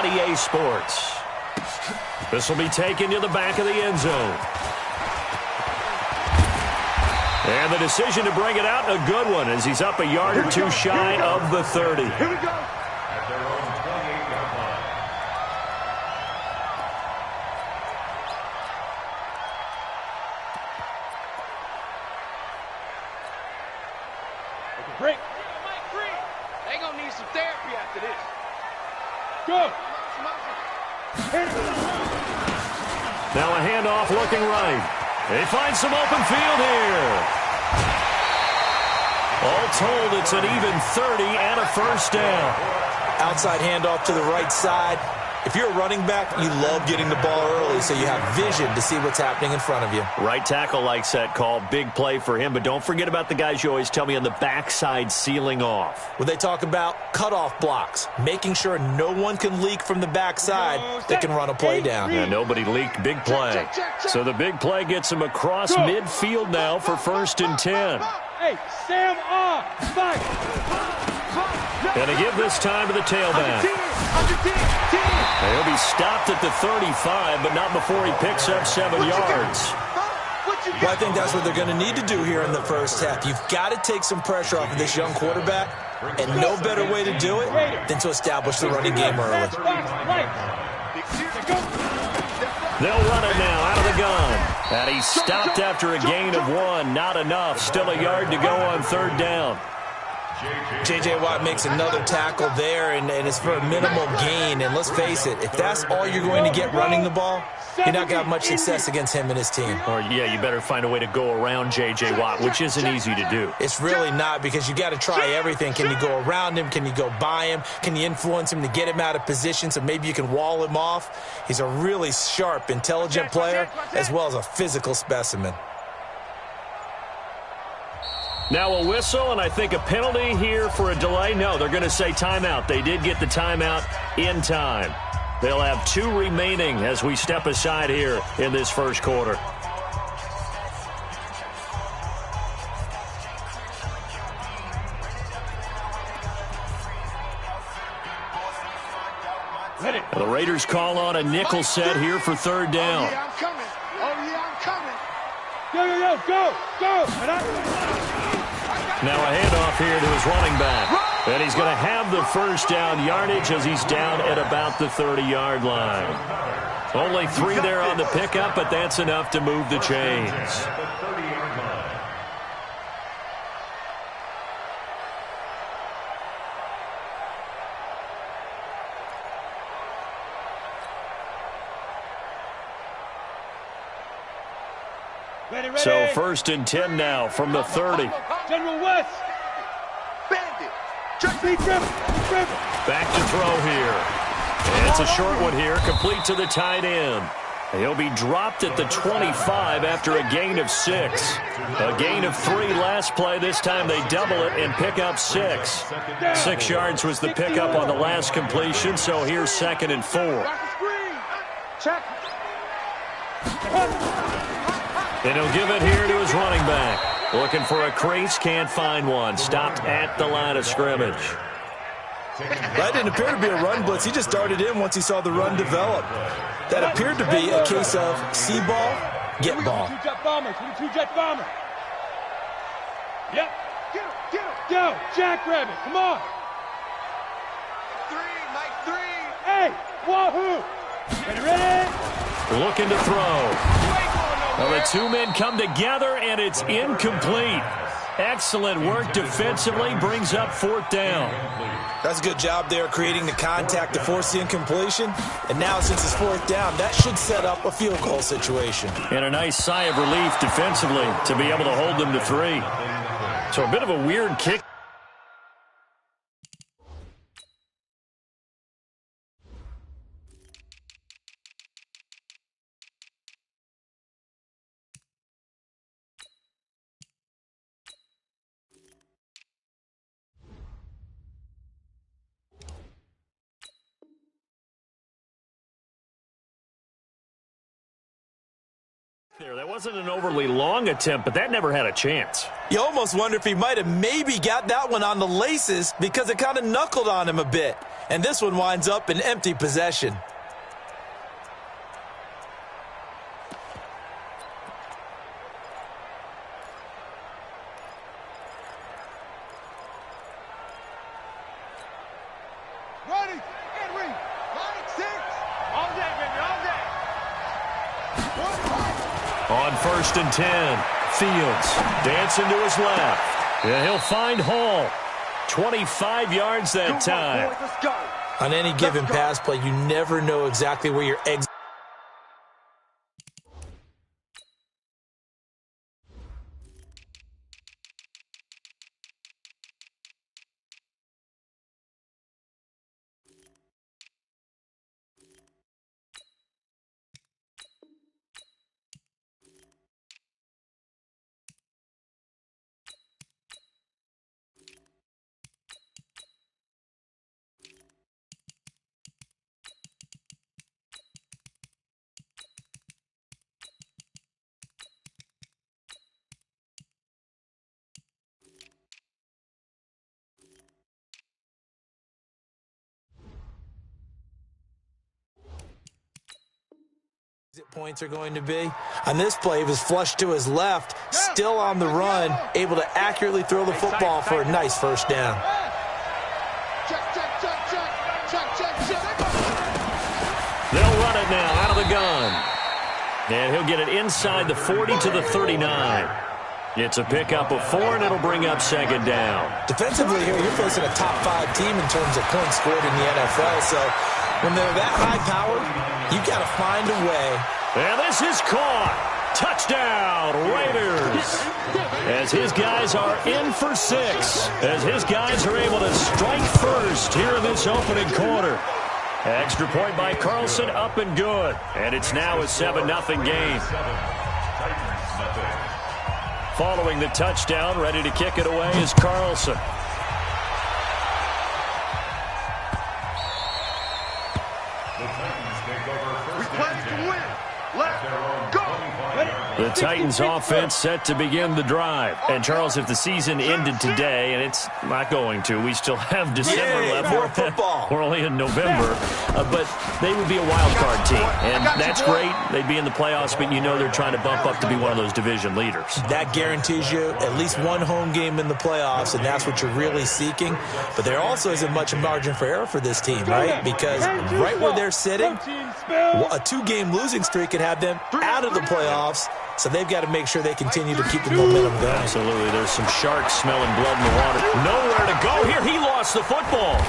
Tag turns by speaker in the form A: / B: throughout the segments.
A: on EA Sports. This will be taken to the back of the end zone. And the decision to bring it out, a good one, as he's up a yard or two shy of the 30.
B: Here we go.
C: Break. They gonna need some therapy after this. Go.
A: Now a handoff looking right. They find some open field here. All told, it's an even 30 and a first down.
D: Outside handoff to the right side. If you're a running back, you love getting the ball early so you have vision to see what's happening in front of you.
A: Right tackle likes that call. Big play for him. But don't forget about the guys you always tell me on the backside sealing off.
D: Well, they talk about cutoff blocks, making sure no one can leak from the backside that can run a play down.
A: Yeah, nobody leaked. Big play. So the big play gets him across midfield now for 1st and 10.
C: Hey, Sam off.
A: Going to give this time to the tailback. He'll be stopped at the 35, but not before he picks up 7 yards.
D: Well, I think that's what they're going to need to do here in the first half. You've got to take some pressure off of this young quarterback, and no better way to do it than to establish the running game early.
A: They'll run it now out of the gun. And he's stopped after a gain of 1. Not enough. Still a yard to go on 3rd down.
D: J.J. Watt makes another tackle there, and it's for a minimal gain. And let's face it, if that's all you're going to get running the ball, you're not going to have much success against him and his team.
A: Or, yeah, you better find a way to go around J.J. Watt, which isn't easy to do.
D: It's really not, because you got to try everything. Can you go around him? Can you go by him? Can you influence him to get him out of position so maybe you can wall him off? He's a really sharp, intelligent player as well as a physical specimen.
A: Now a whistle, and I think a penalty here for a delay. No, they're going to say timeout. They did get the timeout in time. They'll have 2 remaining as we step aside here in this first quarter. And the Raiders call on a nickel set here for 3rd down.
B: Oh, yeah, I'm coming. Oh, yeah, I'm coming.
C: Go.
A: Now a handoff here to his running back. And he's going to have the first down yardage as he's down at about the 30-yard line. Only 3 there on the pickup, but that's enough to move the chains. So 1st and 10 now from the 30.
C: General West.
B: Bandit.
A: Back to throw here. And it's a short one here, complete to the tight end. He'll be dropped at the 25 after a gain of 6. A gain of 3 last play. This time they double it and pick up 6. 6 yards was the pickup on the last completion, so here's 2nd and 4.
B: Check.
A: And he'll give it here to his running back. Looking for a crease, can't find one. Stopped at the line of scrimmage.
D: That didn't appear to be a run blitz. He just darted in once he saw the run develop. That appeared to be a case of see ball, get ball.
C: 22 jet bomber. Yep.
B: Get him.
C: Go, Jackrabbit, come on.
B: 3, Mike 3.
C: Hey, wahoo. Ready?
A: Looking to throw. Well, the 2 men come together, and it's incomplete. Excellent work defensively, brings up 4th down.
D: That's a good job there, creating the contact to force the incompletion. And now, since it's 4th down, that should set up a field goal situation.
A: And a nice sigh of relief defensively to be able to hold them to 3. So a bit of a weird kick. there. That wasn't an overly long attempt, but that never had a chance.
D: You almost wonder if he might have maybe got that one on the laces because it kind of knuckled on him a bit. And this one winds up in empty possession.
B: Ready, and read. Line 6.
C: All day, baby, all day.
A: On 1st and 10, Fields dancing to his left. Yeah, he'll find Hall. 25 yards that time.
B: Boys, let's go.
D: On any given pass play, you never know exactly where your exit. Points are going to be. On this play, he was flushed to his left, still on the run, able to accurately throw the football for a nice first down.
B: Check, check, check, check. Check, check, check.
A: They'll run it now out of the gun. And he'll get it inside the 40 to the 39. It's a pickup of 4, and it'll bring up 2nd down.
D: Defensively here, you're facing a top 5 team in terms of points scored in the NFL, so when they're that high-powered, you've got to find a way.
A: And this is caught. Touchdown, Raiders. As his guys are in for 6. As his guys are able to strike first here in this opening quarter. Extra point by Carlson, up and good. And it's now a 7-0 game. Following the touchdown, ready to kick it away is Carlson.
B: We play to win. Let's go.
A: The Titans offense set to begin the drive. And, Charles, if the season ended today, and it's not going to, we still have December left.
D: More football.
A: We're only in November. But they would be a wild card team. And that's great. They'd be in the playoffs, but you know they're trying to bump up to be one of those division leaders.
D: That guarantees you at least one home game in the playoffs, and that's what you're really seeking. But there also isn't much margin for error for this team, right? Because right where they're sitting, a 2-game losing streak could have them out of the playoffs. So they've got to make sure they continue to keep the momentum going.
A: Absolutely. There's some sharks smelling blood in the water. Nowhere to go here. He lost the football.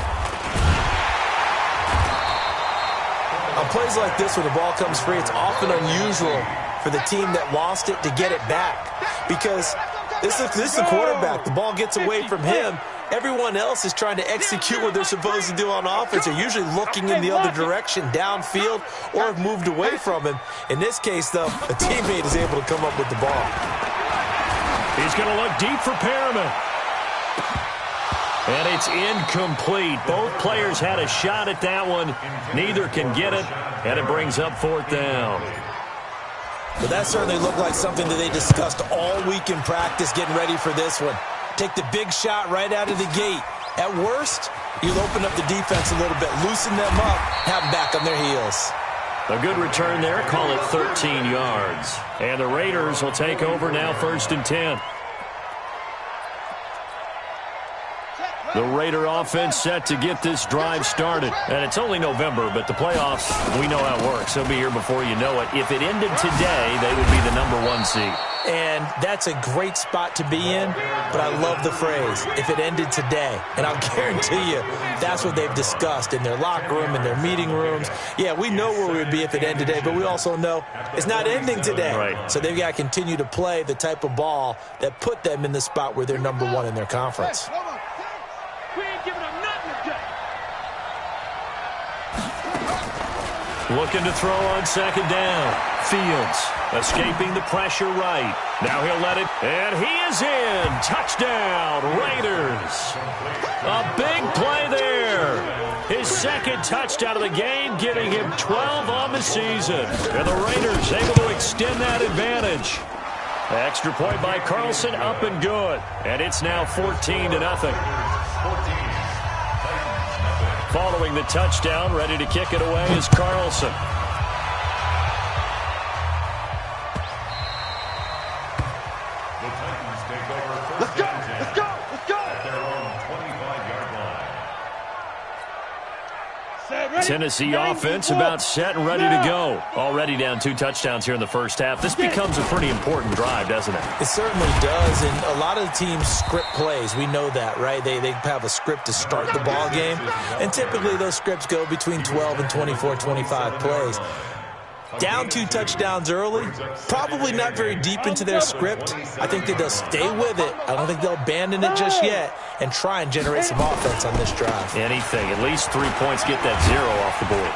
D: On plays like this where the ball comes free, it's often unusual for the team that lost it to get it back. Because this is the quarterback. The ball gets away from him. Everyone else is trying to execute what they're supposed to do on offense. They're usually looking in the other direction, downfield, or have moved away from him. In this case, though, a teammate is able to come up with the ball.
A: He's going to look deep for Perriman. And it's incomplete. Both players had a shot at that one. Neither can get it, and it brings up 4th down.
D: But that certainly looked like something that they discussed all week in practice getting ready for this one. Take the big shot right out of the gate. At worst, you'll open up the defense a little bit, loosen them up, have them back on their heels.
A: A good return there. Call it 13 yards. And the Raiders will take over now 1st and 10. The Raider offense set to get this drive started. And it's only November, but the playoffs, we know how it works. They'll be here before you know it. If it ended today, they would be the #1 seed.
D: And that's a great spot to be in, but I love the phrase, if it ended today. And I'll guarantee you, that's what they've discussed in their locker room, in their meeting rooms. Yeah, we know where we'd be if it ended today, but we also know it's not ending today.
A: Right.
D: So they've got to continue to play the type of ball that put them in the spot where they're #1 in their conference.
C: We ain't giving them nothing today.
A: Looking to throw on second down. Fields escaping the pressure right. Now he'll let it, and he is in. Touchdown, Raiders. A big play there. His second touchdown of the game, giving him 12 on the season. And the Raiders able to extend that advantage. Extra point by Carlson, up and good. And it's now 14-0. Following the touchdown, ready to kick it away is Carlson.
B: Let's go, let's go, let's go.
E: At their own 25-yard line.
A: Tennessee offense about set and ready to go. Already down 2 touchdowns here in the first half. This becomes a pretty important drive, doesn't it?
D: It certainly does, and a lot of the teams script plays. We know that, right? They have a script to start the ball game, and typically those scripts go between 12 and 24, 25 plays. Down 2 touchdowns early, probably not very deep into their script. I think that they'll stay with it. I don't think they'll abandon it just yet and try and generate some offense on this drive.
A: Anything. At least 3 points, get that 0 off the board.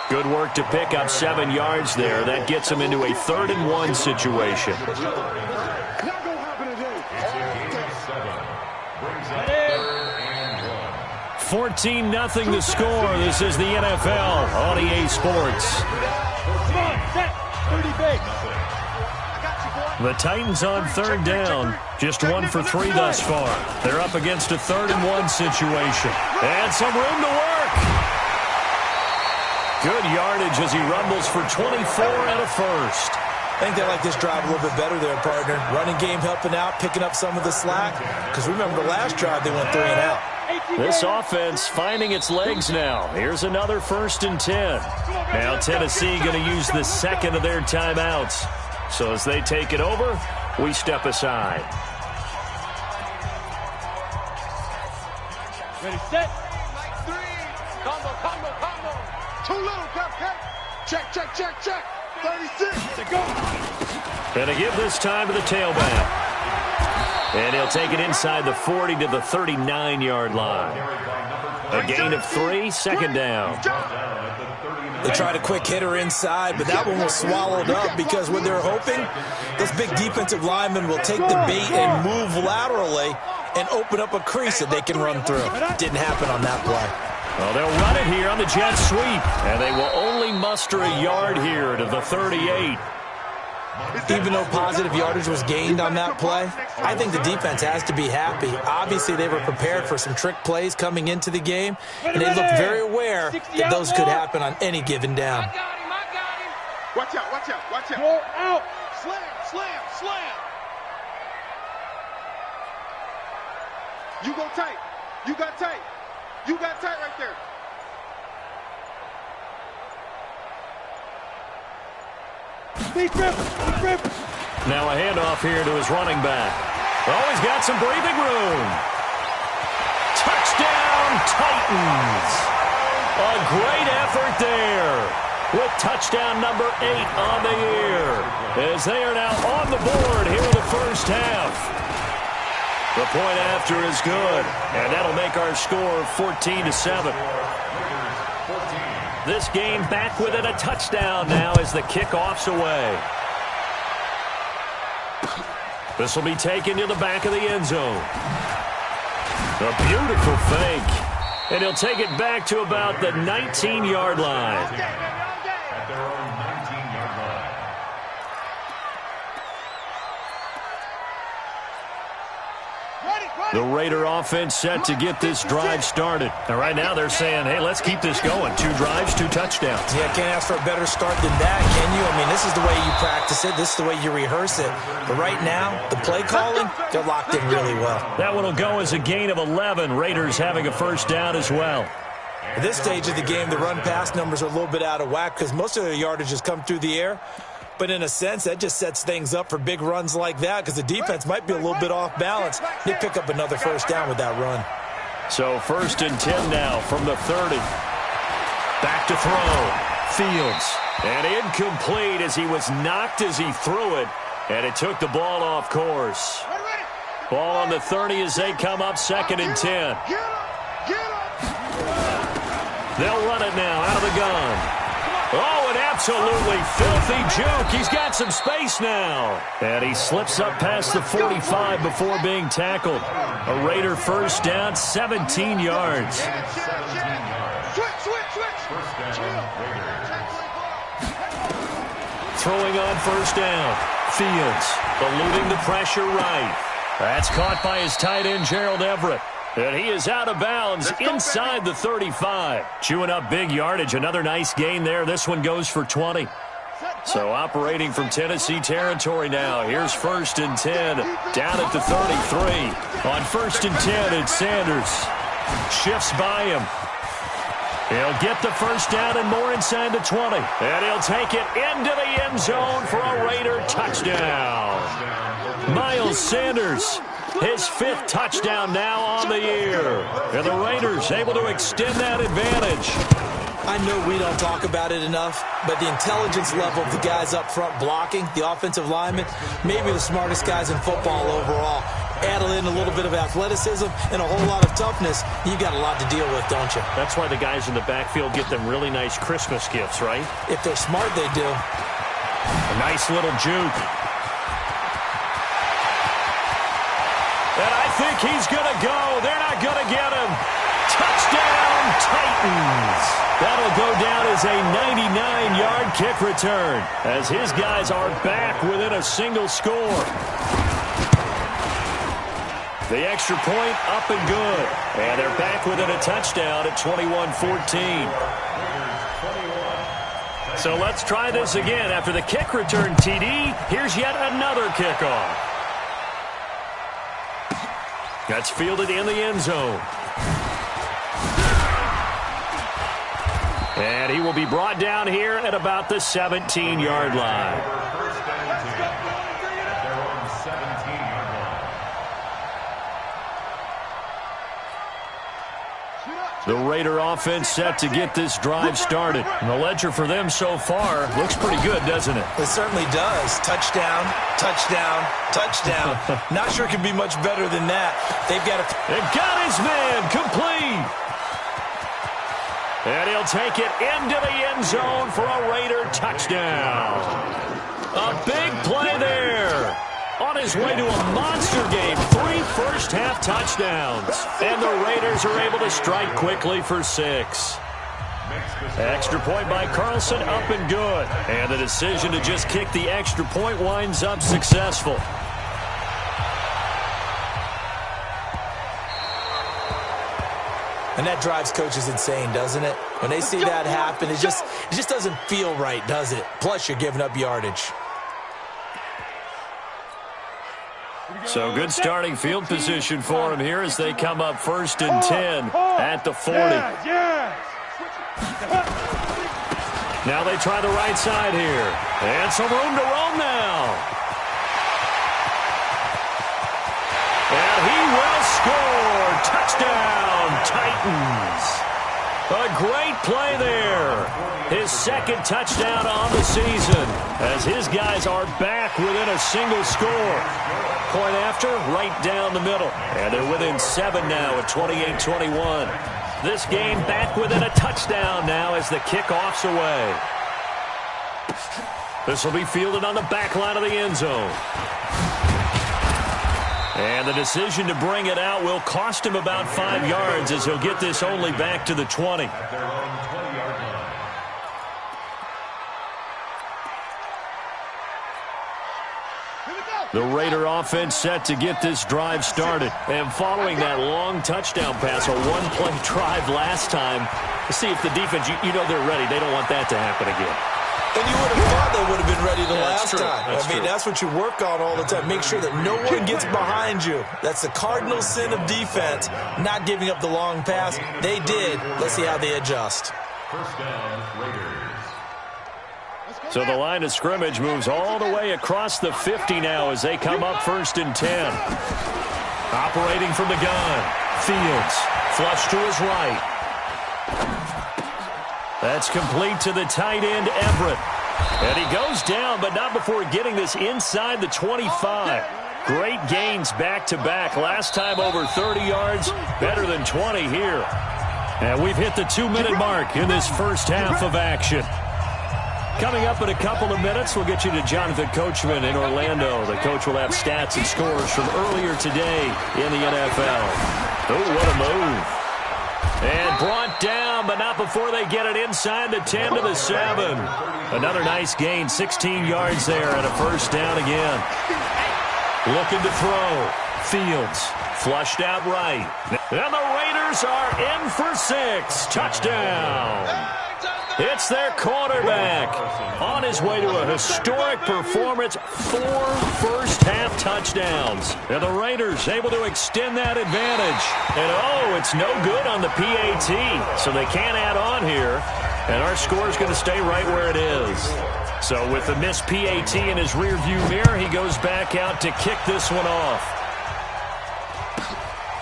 A: Good work to pick up 7 yards there. That gets them into a 3rd-and-1 situation. 14-0 the score. This is the NFL on EA Sports. The Titans on 3rd down. Just 1 for 3 thus far. They're up against a 3rd-and-1 situation. And some room to work. Good yardage as he rumbles for 24 and a first.
D: I think they like this drive a little bit better there, partner. Running game helping out, picking up some of the slack. Because remember, the last drive they went 3 and out.
A: This offense finding its legs now. Here's another 1st and 10. Now Tennessee going to use the second of their timeouts. So as they take it over, we step aside.
C: Ready, set. 3. Combo.
B: Too little, cupcake. Check. 36.
C: To go.
A: And to give this time to the tailback. And he'll take it inside the 40 to the 39-yard line. A gain of 3, 2nd down.
D: They tried a quick hitter inside, but that one was swallowed up because what they're hoping, this big defensive lineman will take the bait and move laterally and open up a crease that they can run through. Didn't happen on that play.
A: Well, they'll run it here on the jet sweep, and they will only muster a yard here to the 38.
D: Even though positive yardage was gained on that play, I think the defense has to be happy. Obviously, they were prepared for some trick plays coming into the game, and they looked very aware that those could happen on any given down.
C: I got him.
B: Watch out.
C: Go out.
B: Slam. You go tight. You got tight right there.
A: Now a handoff here to his running back. Oh, he's got some breathing room. Touchdown, Titans. A great effort there with touchdown number 8 on the year as they are now on the board here in the first half. The point after is good, and that'll make our score 14-7. This game back within a touchdown now as the kickoff's away. This will be taken to the back of the end zone. A beautiful fake. And he'll take it back to about the 19-yard line.
E: At their own 19-yard line.
A: The Raider offense set to get this drive started. And right now they're saying, hey, let's keep this going. 2 drives, 2 touchdowns.
D: Yeah, can't ask for a better start than that, can you? I mean, this is the way you practice it. This is the way you rehearse it. But right now, the play calling, they're locked in really well.
A: That one will go as a gain of 11. Raiders having a first down as well.
D: At this stage of the game, the run-pass numbers are a little bit out of whack because most of their yardage has come through the air. But in a sense, that just sets things up for big runs like that because the defense might be a little bit off balance. They pick up another first down with that run.
A: So 1st and 10 now from the 30. Back to throw. Fields. And incomplete as he was knocked as he threw it. And it took the ball off course. Ball on the 30 as they come up 2nd and 10. They'll run it now out of the gun. Oh, an absolutely filthy juke. He's got some space now. And he slips up past the 45 before being tackled. A Raider first down, 17 yards. Throwing on first down. Fields eluding the pressure right. That's caught by his tight end, Gerald Everett. And he is out of bounds inside the 35. Chewing up big yardage. Another nice gain there. This one goes for 20. So operating from Tennessee territory now. Here's 1st and 10 down at the 33. On 1st and 10, it's Sanders. Shifts by him. He'll get the first down and more inside the 20. And he'll take it into the end zone for a Raider touchdown. Miles Sanders, his 5th touchdown now on the year. And the Raiders able to extend that advantage.
D: I know we don't talk about it enough, but the intelligence level of the guys up front blocking, the offensive linemen, maybe the smartest guys in football overall. Add in a little bit of athleticism and a whole lot of toughness, you've got a lot to deal with, don't you?
A: That's why the guys in the backfield get them really nice Christmas gifts, right?
D: If they're smart, they do.
A: A nice little juke. And I think he's going to go. They're not going to get him. Touchdown, Titans. That'll go down as a 99-yard kick return as his guys are back within a single score. The extra point up and good. And they're back within a touchdown at 21-14. So let's try this again. After the kick return, TD, here's yet another kickoff. That's fielded in the end zone. And he will be brought down here at about the 17-yard line. The Raider offense set to get this drive started. And the ledger for them so far looks pretty good, doesn't it?
D: It certainly does. Touchdown, touchdown, touchdown. Not sure it could be much better than that. They've got
A: got his man complete. And he'll take it into the end zone for a Raider touchdown. A big play there. On his way to a monster game, 3 first-half touchdowns. And the Raiders are able to strike quickly for 6. Extra point by Carlson, up and good. And the decision to just kick the extra point winds up successful.
D: And that drives coaches insane, doesn't it? When they see that happen, it just doesn't feel right, does it? Plus, you're giving up yardage.
A: So good starting field position for him here as they come up 1st and 10 at the 40. Now they try the right side here. And some room to roam now. And he will score. Touchdown, Titans. A great play there. His 2nd touchdown on the season as his guys are back within a single score. Point after, right down the middle. And they're within 7 now at 28-21. This game back within a touchdown now as the kickoff's away. This will be fielded on the back line of the end zone. And the decision to bring it out will cost him about 5 yards as he'll get this only back to the 20. The Raider offense set to get this drive started. And following that long touchdown pass, a one-play drive last time, to see if the defense, you know they're ready. They don't want that to happen again.
D: And you would have thought they would have been ready the last time.
A: I mean,
D: that's what you work on all the time. Make sure that no one gets behind you. That's the cardinal sin of defense, not giving up the long pass. They did. Let's see how they adjust.
E: First down, Raiders.
A: So the line of scrimmage moves all the way across the 50 now as they come up 1st and 10. Operating from the gun. Fields. Flush to his right. That's complete to the tight end, Everett. And he goes down, but not before getting this inside the 25. Great gains back-to-back. Last time over 30 yards, better than 20 here. And we've hit the 2-minute mark in this first half of action. Coming up in a couple of minutes, we'll get you to Jonathan Coachman in Orlando. The coach will have stats and scores from earlier today in the NFL. Oh, what a move. And brought down, but not before they get it inside the 10 to the 7. Another nice gain, 16 yards there and a first down again. Looking to throw. Fields flushed out right. And the Raiders are in for 6. Touchdown. It's their quarterback on his way to a historic performance, 4 first-half touchdowns. And the Raiders able to extend that advantage. And, oh, it's no good on the PAT, so they can't add on here. And our score is going to stay right where it is. So with the missed PAT in his rearview mirror, he goes back out to kick this one off.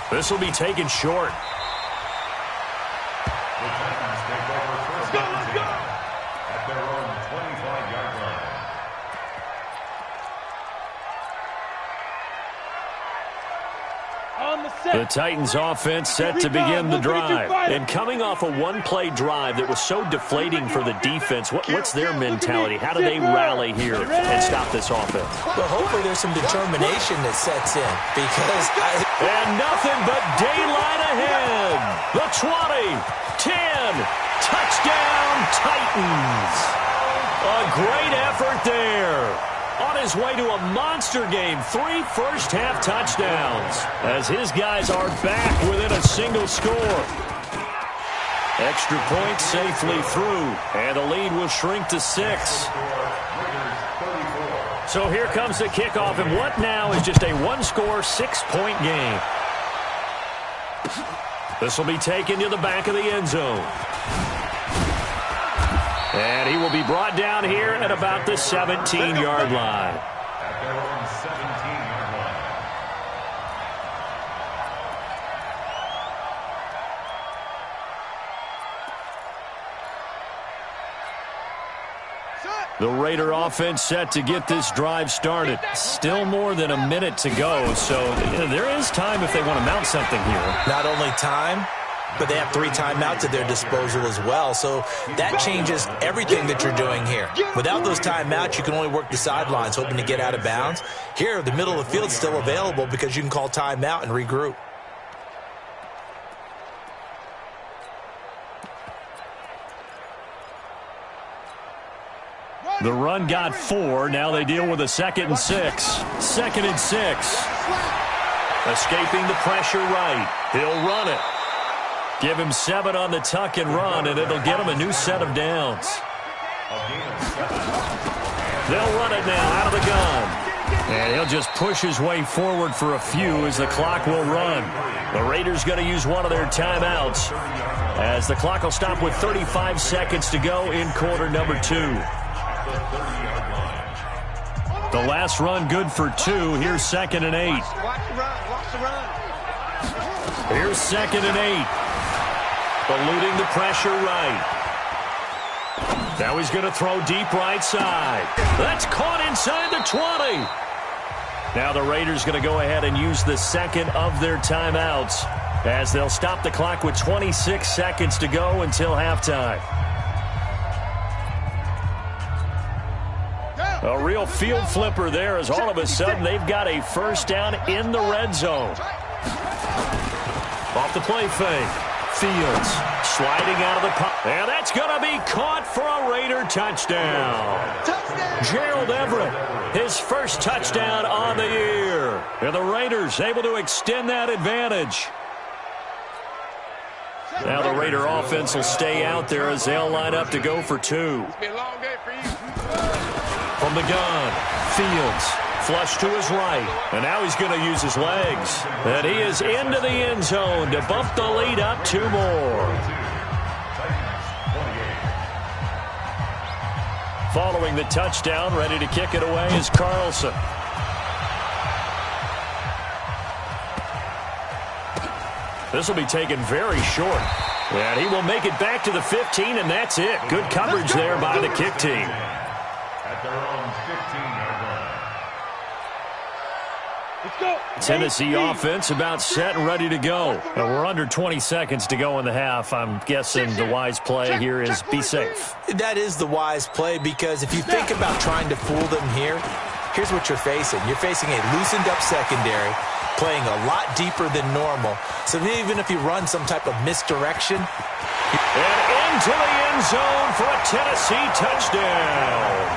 A: This will be taken short. The Titans offense set to begin the drive. And coming off a one-play drive that was so deflating for the defense, what's their mentality? How do they rally here and stop this offense?
D: Well, hopefully there's some determination that sets in.
A: And nothing but daylight ahead. The 20, 10, touchdown Titans. A great effort there. On his way to a monster game, 3 first-half touchdowns as his guys are back within a single score. Extra point safely through, and the lead will shrink to 6. So here comes the kickoff, and what now is just a one-score, 6-point game. This will be taken to the back of the end zone. And he will be brought down here at about the 17-yard line.
E: At their own 17-yard line.
A: The Raider offense set to get this drive started. Still more than a minute to go, so there is time if they want to mount something here.
D: Not only time, but they have 3 timeouts at their disposal as well. So that changes everything that you're doing here. Without those timeouts, you can only work the sidelines, hoping to get out of bounds. Here, the middle of the field is still available because you can call timeout and regroup.
A: The run got 4. Now they deal with a 2nd and 6. 2nd and 6. Escaping the pressure right. He'll run it. Give him 7 on the tuck and run, and it'll get him a new set of downs. They'll run it now out of the gun. And he'll just push his way forward for a few as the clock will run. The Raiders going to use one of their timeouts as the clock will stop with 35 seconds to go in quarter number 2. The last run good for 2. Here's 2nd and 8.
C: Watch the run. Watch the run.
A: Here's 2nd and 8. Eluding the pressure right. Now he's going to throw deep right side. That's caught inside the 20. Now the Raiders going to go ahead and use the 2nd of their timeouts as they'll stop the clock with 26 seconds to go until halftime. A real field flipper there as all of a sudden they've got a first down in the red zone. Off the play fake. Fields sliding out of the pocket. And that's going to be caught for a Raider touchdown. Gerald Everett, his first touchdown on the year. And the Raiders able to extend that advantage. Now the Raider offense will stay out there as they'll line up to go for 2.
C: It's been a long day for you.
A: From the gun, Fields flush to his right, and now he's going to use his legs. And he is into the end zone to bump the lead up 2 more. Following the touchdown, ready to kick it away is Carlson. This will be taken very short. And he will make it back to the 15, and that's it. Good coverage there by the kick team.
E: At their own 15-yard
C: Let's go.
A: Tennessee offense about set and ready to go. Now, we're under 20 seconds to go in the half. I'm guessing the wise play here is be safe.
D: That is the wise play, because if you think about trying to fool them here, here's what you're facing. You're facing a loosened up secondary, playing a lot deeper than normal. So even if you run some type of misdirection.
A: And into the end zone for a Tennessee touchdown.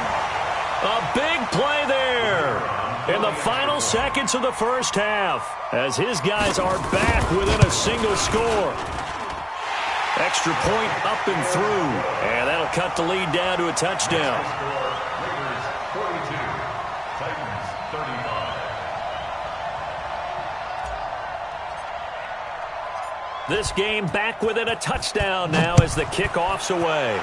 A: A big play there in the final seconds of the first half, as his guys are back within a single score. Extra point up and through, and that'll cut the lead down to a touchdown.
E: Raiders 42, Titans 35.
A: This game back within a touchdown now as the kickoff's away.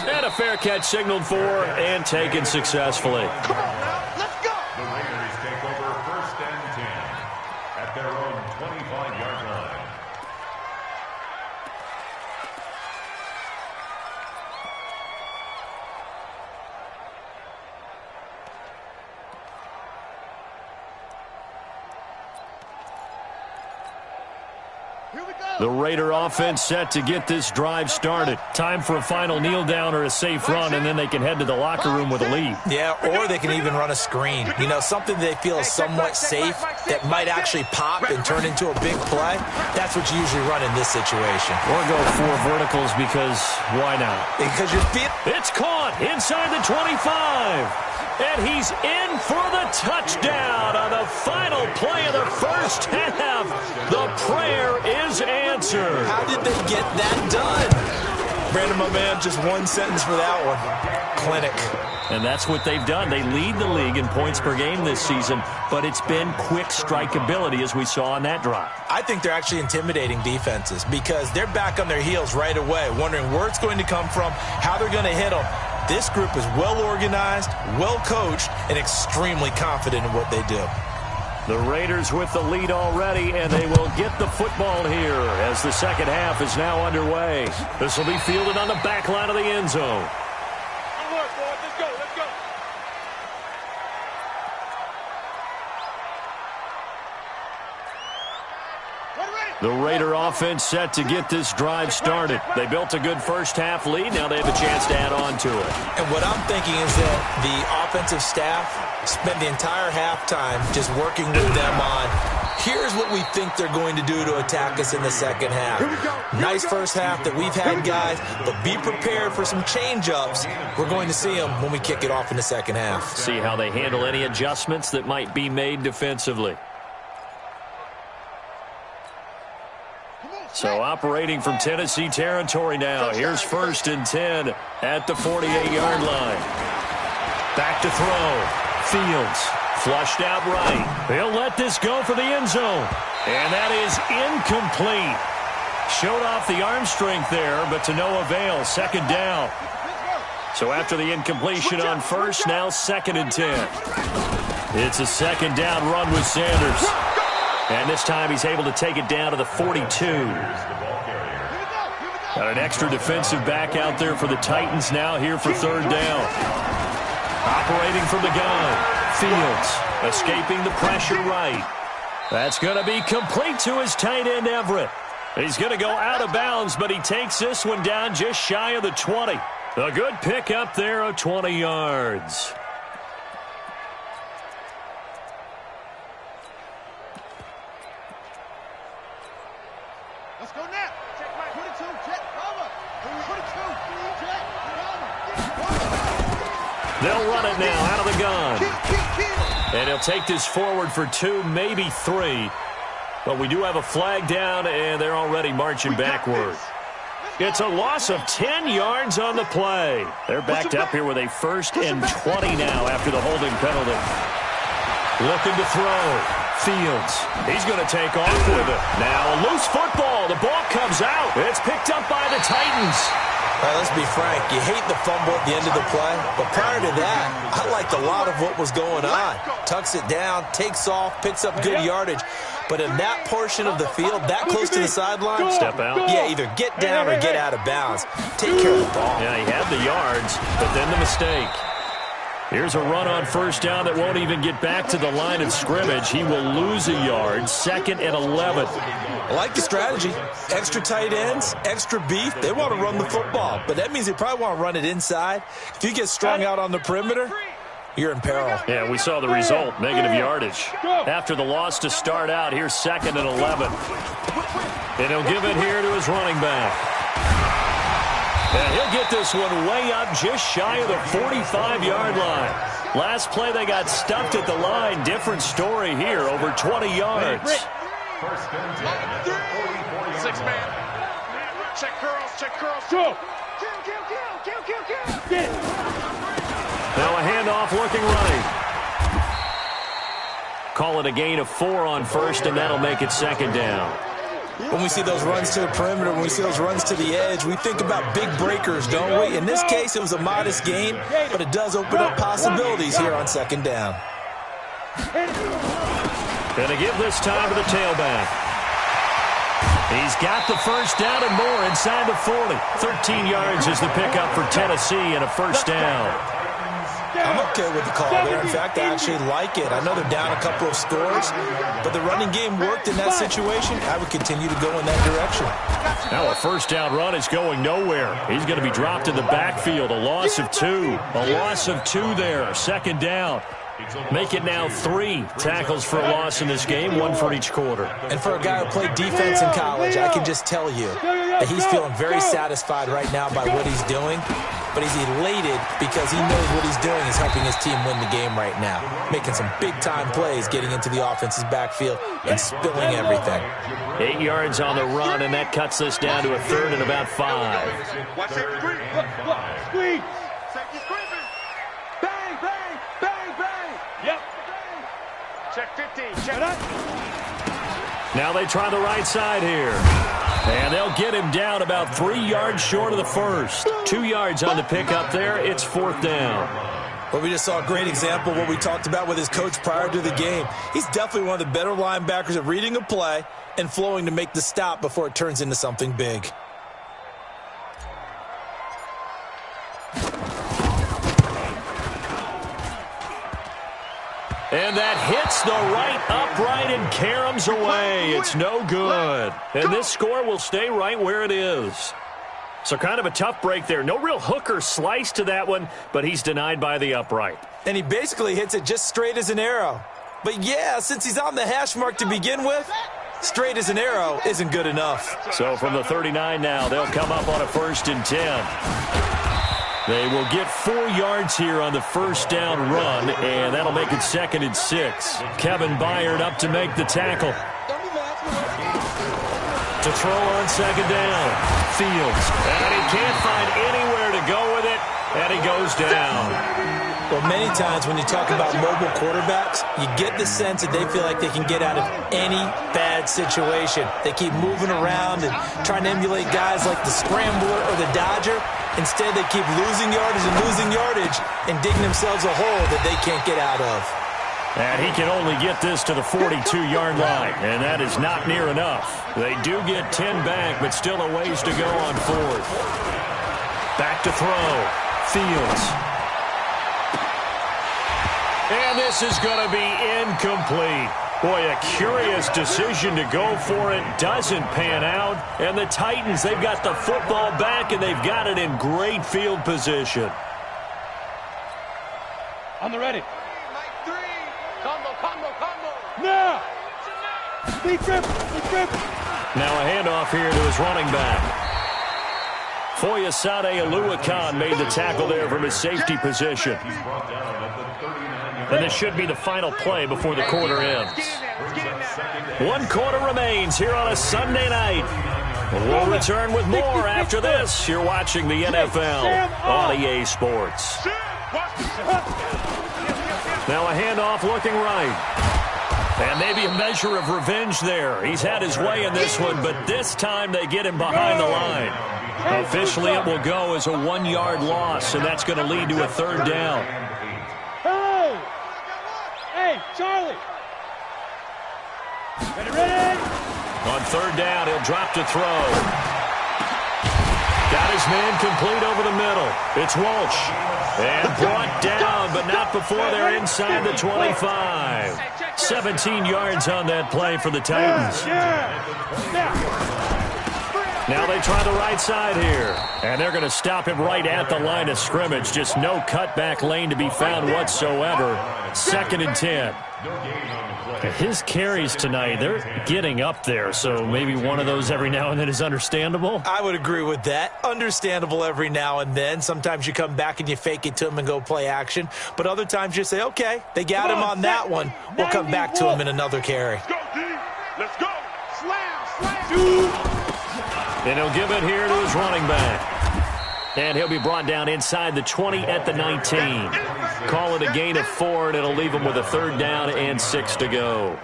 A: And a fair catch signaled for and taken successfully.
B: Come on now, let's go.
E: The Raiders take over 1st and 10 at their own 25-yard line.
B: Here we go.
A: The Raider offense set to get this drive started. Time for a final kneel down or a safe run, and then they can head to the locker room with a lead.
D: Yeah, or they can even run a screen. You know, something they feel is somewhat safe that might actually pop and turn into a big play. That's what you usually run in this situation.
A: Or go 4 verticals, because why not?
D: Because your feet...
A: It's caught inside the 25. And he's in for the touchdown on the final play of the first half. The prayer is answered.
D: How did they get that done? Brandon, my man, just one sentence for that one. Clinic.
A: And that's what they've done. They lead the league in points per game this season, but it's been quick strikeability as we saw on that drive.
D: I think they're actually intimidating defenses because they're back on their heels right away, wondering where it's going to come from, how they're going to hit them. This group is well organized, well coached, and extremely confident in what they do.
A: The Raiders with the lead already, and they will get the football here as the second half is now underway. This will be fielded on the back line of the end zone.
C: Good work, boys. Let's go. Let's go.
A: The Raider offense set to get this drive started. They built a good first half lead. Now they have a chance to add on to it.
D: And what I'm thinking is that the offensive staff spent the entire halftime just working with them on, here's what we think they're going to do to attack us in the second half. Nice first half that we've had, guys, but be prepared for some change-ups. We're going to see them when we kick it off in the second half.
A: See how they handle any adjustments that might be made defensively. So operating from Tennessee territory now. Here's 1st and 10 at the 48-yard line. Back to throw. Fields flushed out right. He'll let this go for the end zone. And that is incomplete. Showed off the arm strength there, but to no avail. 2nd down. So after the incompletion on 1st, now 2nd and 10. It's a 2nd down run with Sanders. And this time he's able to take it down to the 42. Got an extra defensive back out there for the Titans now here for 3rd down. Operating from the gun. Fields escaping the pressure right. That's going to be complete to his tight end, Everett. He's going to go out of bounds, but he takes this one down just shy of the 20. A good pick up there of 20 yards.
B: Let's go now. Check my 22, check, cover. 22, check, cover.
A: They'll run it now out of the gun. And he'll take this forward for 2, maybe 3. But we do have a flag down, and they're already marching backward. It's a loss of 10 yards on the play. They're backed up here with a 1st and 20 now after the holding penalty. Looking to throw. Fields. He's going to take off with it. Now a loose football. The ball comes out. It's picked up by the Titans.
D: All right, let's be frank. You hate the fumble at the end of the play, but prior to that, I liked a lot of what was going on. Tucks it down, takes off, picks up good yardage. But in that portion of the field, that close to the sideline,
A: step out.
D: Yeah, either get down or get out of bounds. Take care of the ball.
A: Yeah, he had the yards, but then the mistake. Here's a run on first down that won't even get back to the line of scrimmage. He will lose a yard. 2nd and 11.
D: I like the strategy. Extra tight ends, extra beef. They want to run the football, but that means they probably want to run it inside. If you get strung out on the perimeter, you're in peril.
A: Yeah, we saw the result, negative yardage. After the loss to start out, here's 2nd and 11. And he'll give it here to his running back. And he'll get this one way up just shy of the 45-yard line. Last play, they got stuffed at the line. Different story here, over 20 yards.
E: First and 10 at the 44-yard
C: 6-man. Check curls.
B: Go.
C: Kill.
A: Now a handoff looking right. Call it a gain of 4 on first, and that'll make it 2nd down.
D: When we see those runs to the perimeter, when we see those runs to the edge, we think about big breakers, don't we? In this case, it was a modest gain, but it does open up possibilities here on 2nd down.
A: Gonna give this time to the tailback. He's got the first down and more inside the 40. 13 yards is the pickup for Tennessee and a first down.
D: I'm okay with the call there. In fact, I actually like it. I know they're down a couple of scores, but the running game worked in that situation. I would continue to go in that direction.
A: Now a first down run is going nowhere. He's going to be dropped in the backfield. A loss of 2. A loss of 2 there. 2nd down. Make it now 3 tackles for a loss in this game, 1 for each quarter.
D: And for a guy who played defense in college, I can just tell you that he's feeling very satisfied right now by what he's doing. But he's elated because he knows what he's doing is helping his team win the game right now. Making some big-time plays, getting into the offense's backfield and spilling everything.
A: 8 yards on the run, and that cuts this down to a 3rd and about 5.
B: Watch that screen. Squeeze. Bang. Yep.
C: Check 15. Check that.
A: Now they try the right side here. And they'll get him down about 3 yards short of the first. 2 yards on the pickup there. It's 4th down.
D: Well, we just saw a great example of what we talked about with his coach prior to the game. He's definitely one of the better linebackers at reading a play and flowing to make the stop before it turns into something big.
A: And that hits the right upright and caroms away. It's no good. And this score will stay right where it is. So kind of a tough break there. No real hook or slice to that one, but he's denied by the upright.
D: And he basically hits it just straight as an arrow. But yeah, since he's on the hash mark to begin with, straight as an arrow isn't good enough.
A: So from the 39 now, they'll come up on a 1st and 10. They will get 4 yards here on the first down run, and that'll make it 2nd and 6. Kevin Byard up to make the tackle. To throw on 2nd down. Fields. And he can't find anywhere to go with it, and he goes down.
D: Well, many times when you talk about mobile quarterbacks, you get the sense that they feel like they can get out of any bad situation. They keep moving around and trying to emulate guys like the Scrambler or the Dodger. Instead, they keep losing yardage and digging themselves a hole that they can't get out of.
A: And he can only get this to the 42-yard line, and that is not near enough. They do get 10 back, but still a ways to go on 4th. Back to throw. Fields. And this is going to be incomplete. Boy, a curious decision to go for it. Doesn't pan out. And the Titans, they've got the football back, and they've got it in great field position.
B: On the ready.
C: Combo.
B: Now. Big grip.
A: Now a handoff here to his running back. Foyesade Oluwakan made the tackle there from his safety position. And this should be the final play before the quarter ends. 1 quarter remains here on a Sunday night. We'll return with more after this. You're watching the NFL on EA Sports. Now a handoff looking right. And maybe a measure of revenge there. He's had his way in this one, but this time they get him behind the line. Officially, it will go as a 1-yard loss, and that's going to lead to a 3rd down.
B: Hey, Charlie. Ready.
A: On 3rd down, he'll drop to throw. Got his man complete over the middle. It's Walsh. And brought down, but not before they're inside the 25. 17 yards on that play for the Titans. Now they try the right side here. And they're going to stop him right at the line of scrimmage. Just no cutback lane to be found whatsoever. 2nd and 10. His carries tonight, they're getting up there, so maybe one of those every now and then is understandable.
D: I would agree with that. Understandable every now and then. Sometimes you come back and you fake it to him and go play action. But other times you say, okay, they got him on that one. We'll come back to him in another carry.
B: Let's go, D. Let's go. Slam.
A: And he'll give it here to his running back. And he'll be brought down inside the 20 at the 19. Call it a gain of 4, and it'll leave him with a 3rd down and 6 to go.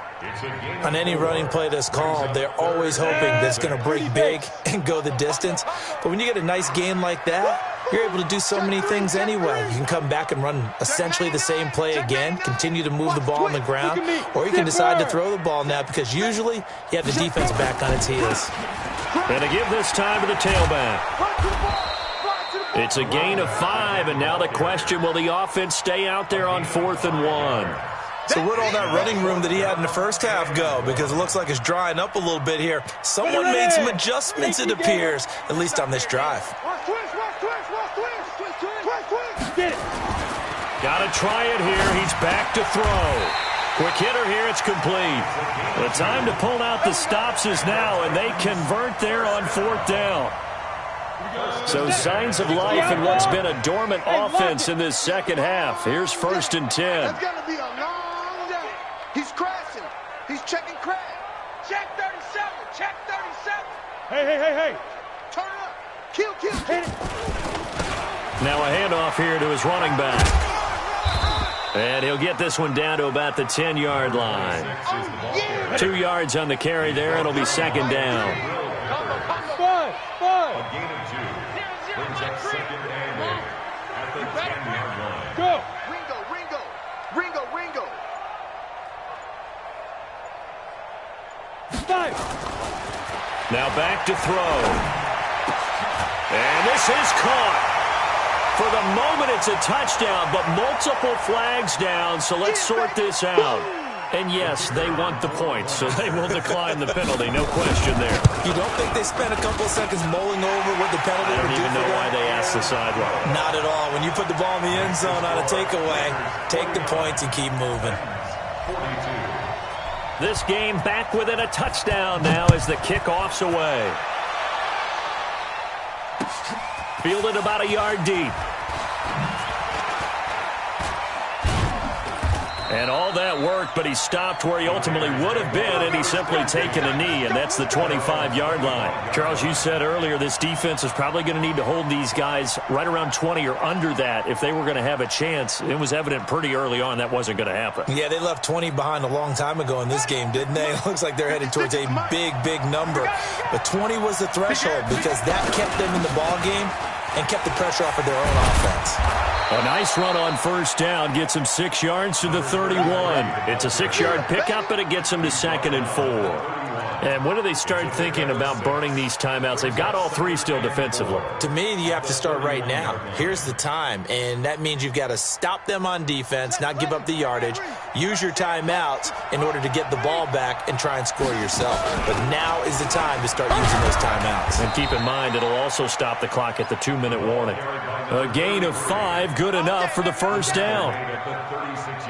D: On any running play that's called, they're always hoping that it's going to break big and go the distance. But when you get a nice gain like that, you're able to do so many things anyway. You can come back and run essentially the same play again, continue to move the ball on the ground, or you can decide to throw the ball now because usually you have the defense back on its heels.
A: And to give this time to the tailback. It's a gain of 5, and now the question, will the offense stay out there on 4th and 1?
D: So where'd all that running room that he had in the first half go? Because it looks like it's drying up a little bit here. Someone made some adjustments, it appears, at least on this drive.
A: Got to try it here. He's back to throw. Quick hitter here. It's complete. The time to pull out the stops is now, and they convert there on 4th down. So signs of life in what's been a dormant offense in this second half. Here's 1st and 10.
B: It's going to be a long day. He's crashing. He's checking crash. Check 37. Check 37. Hey. Turn it up. Kill. Hit it.
A: Now a handoff here to his running back. And he'll get this one down to about the 10-yard line. 2 yards on the carry there. It'll be 2nd down.
E: A gain of 2. Brings up 2nd and 8 at the 10-yard line.
B: Go. Ringo. 5.
A: Now back to throw. And this is caught. For the moment, it's a touchdown, but multiple flags down, so let's sort this out. And yes, they want the points, so they will decline the penalty, no question there.
D: You don't think they spent a couple of seconds mulling over what the penalty would do?
A: I don't even know why they asked the sideline.
D: Not at all. When you put the ball in the end zone on a takeaway, take the points and keep moving.
E: 42.
A: This game back within a touchdown now as the kickoff's away. Fielded about a yard deep. And all that worked, but he stopped where he ultimately would have been, and he's simply taken a knee, and that's the 25-yard line. Charles, you said earlier this defense is probably going to need to hold these guys right around 20 or under that if they were going to have a chance. It was evident pretty early on that wasn't going to happen.
D: Yeah, they left 20 behind a long time ago in this game, didn't they? It looks like they're headed towards a big number. But 20 was the threshold because that kept them in the ball game and kept the pressure off of their own offense.
A: A nice run on 1st down gets him 6 yards to the 31. It's a 6-yard pickup, but it gets him to 2nd and 4. And when do they start thinking about burning these timeouts? They've got all 3 still defensively.
D: To me, you have to start right now. Here's the time, and that means you've got to stop them on defense, not give up the yardage, use your timeouts in order to get the ball back and try and score yourself. But now is the time to start using those timeouts.
A: And keep in mind, it'll also stop the clock at the 2-minute warning. A gain of 5, good enough for the 1st down.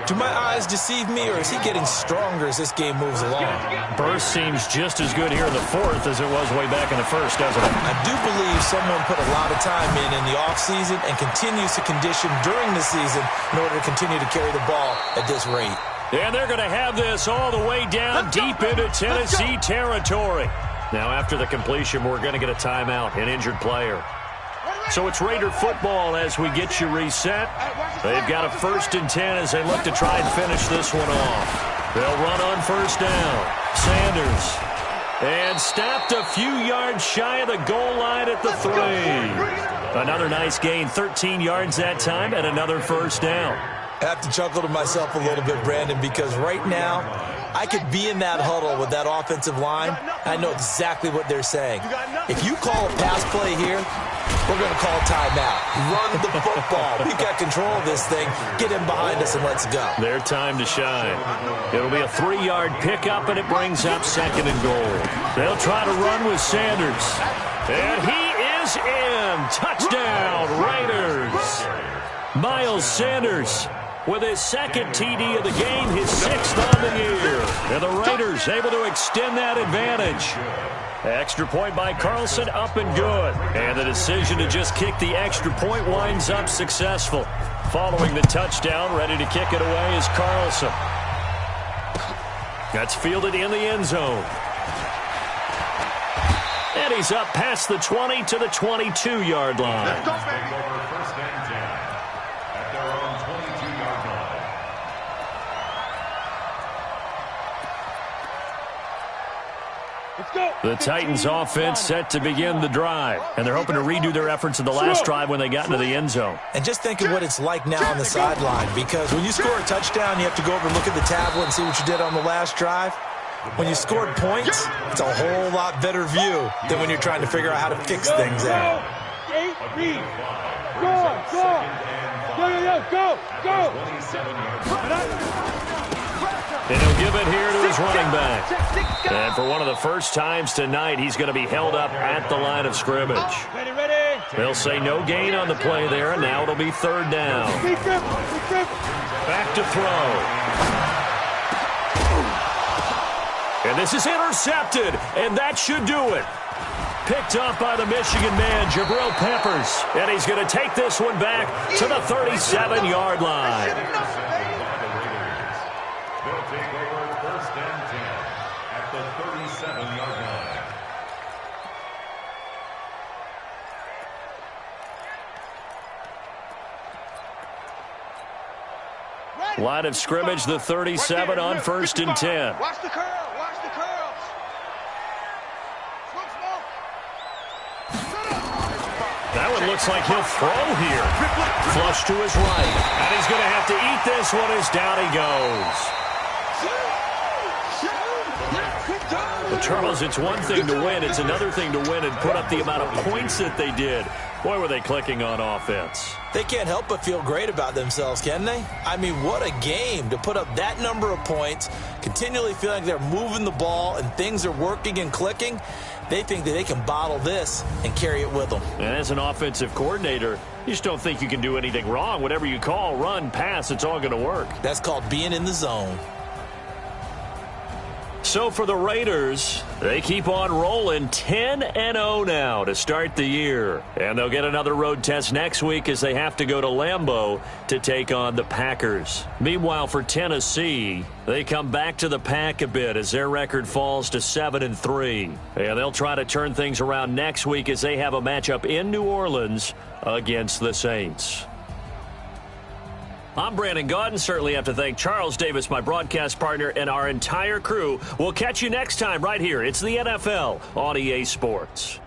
D: Do my eyes deceive me, or is he getting stronger as this game moves along?
A: Burst seems just as good here in the 4th as it was way back in the 1st, doesn't it?
D: I do believe someone put a lot of time in the offseason and continues to condition during the season in order to continue to carry the ball at this rate.
A: And they're going to have this all the way down deep into Tennessee territory. Now, after the completion, we're going to get a timeout, an injured player. So it's Raider football as we get you reset. They've got a 1st and 10 as they look to try and finish this one off. They'll run on 1st down. Sanders. And stopped a few yards shy of the goal line at the 3. Another nice gain, 13 yards that time, and another 1st down.
D: I have to chuckle to myself a little bit, Brandon, because right now I could be in that huddle with that offensive line, and I know exactly what they're saying. If you call a pass play here, we're going to call timeout. Run the football. We've got control of this thing. Get him behind us and let's go.
A: Their time to shine. It'll be a 3-yard pickup, and it brings up 2nd and goal. They'll try to run with Sanders. And he is in. Touchdown, Raiders. Miles Sanders with his 2nd TD of the game, his 6th on the year. And the Raiders able to extend that advantage. Extra point by Carlson, up and good. And the decision to just kick the extra point winds up successful. Following the touchdown, ready to kick it away is Carlson. That's fielded in the end zone. And he's up past the 20 to the 22-yard line.
E: Let's go, baby. First and 10 at their own 22-yard line.
C: Let's go.
A: The Titans offense set to begin the drive. And they're hoping to redo their efforts of the last drive when they got into the end zone.
D: And just think of what it's like now on the sideline, because when you score a touchdown, you have to go over and look at the tablet and see what you did on the last drive. When you scored points, it's a whole lot better view than when you're trying to figure out how to fix things out.
C: Go.
A: And he'll give it here to his running back. And for one of the first times tonight, he's going to be held up at the line of scrimmage.
C: Ready.
A: They'll say no gain on the play there, and now it'll be 3rd down. Back to throw. And this is intercepted, and that should do it. Picked up by the Michigan man, Jabril Peppers. And he's going to take this one back to the 37-yard line.
E: They'll take over 1st and 10 at the 37-yard line.
A: Line of scrimmage, the 37 on 1st and 10.
B: Watch the curl. Watch the curls.
A: That one looks like he'll throw here. Flush to his right. And he's going to have to eat this one as down he goes. But Charles, it's one thing to win. It's another thing to win and put up the amount of points that they did. Boy, were they clicking on offense.
D: They can't help but feel great about themselves, can they? I mean, what a game to put up that number of points, continually feeling like they're moving the ball and things are working and clicking. They think that they can bottle this and carry it with them.
A: And as an offensive coordinator, you just don't think you can do anything wrong. Whatever you call, run, pass, it's all going to work.
D: That's called being in the zone.
A: So for the Raiders, they keep on rolling 10-0 now to start the year. And they'll get another road test next week as they have to go to Lambeau to take on the Packers. Meanwhile, for Tennessee, they come back to the pack a bit as their record falls to 7-3. And they'll try to turn things around next week as they have a matchup in New Orleans against the Saints. I'm Brandon Gaudin. Certainly have to thank Charles Davis, my broadcast partner, and our entire crew. We'll catch you next time right here. It's the NFL on EA Sports.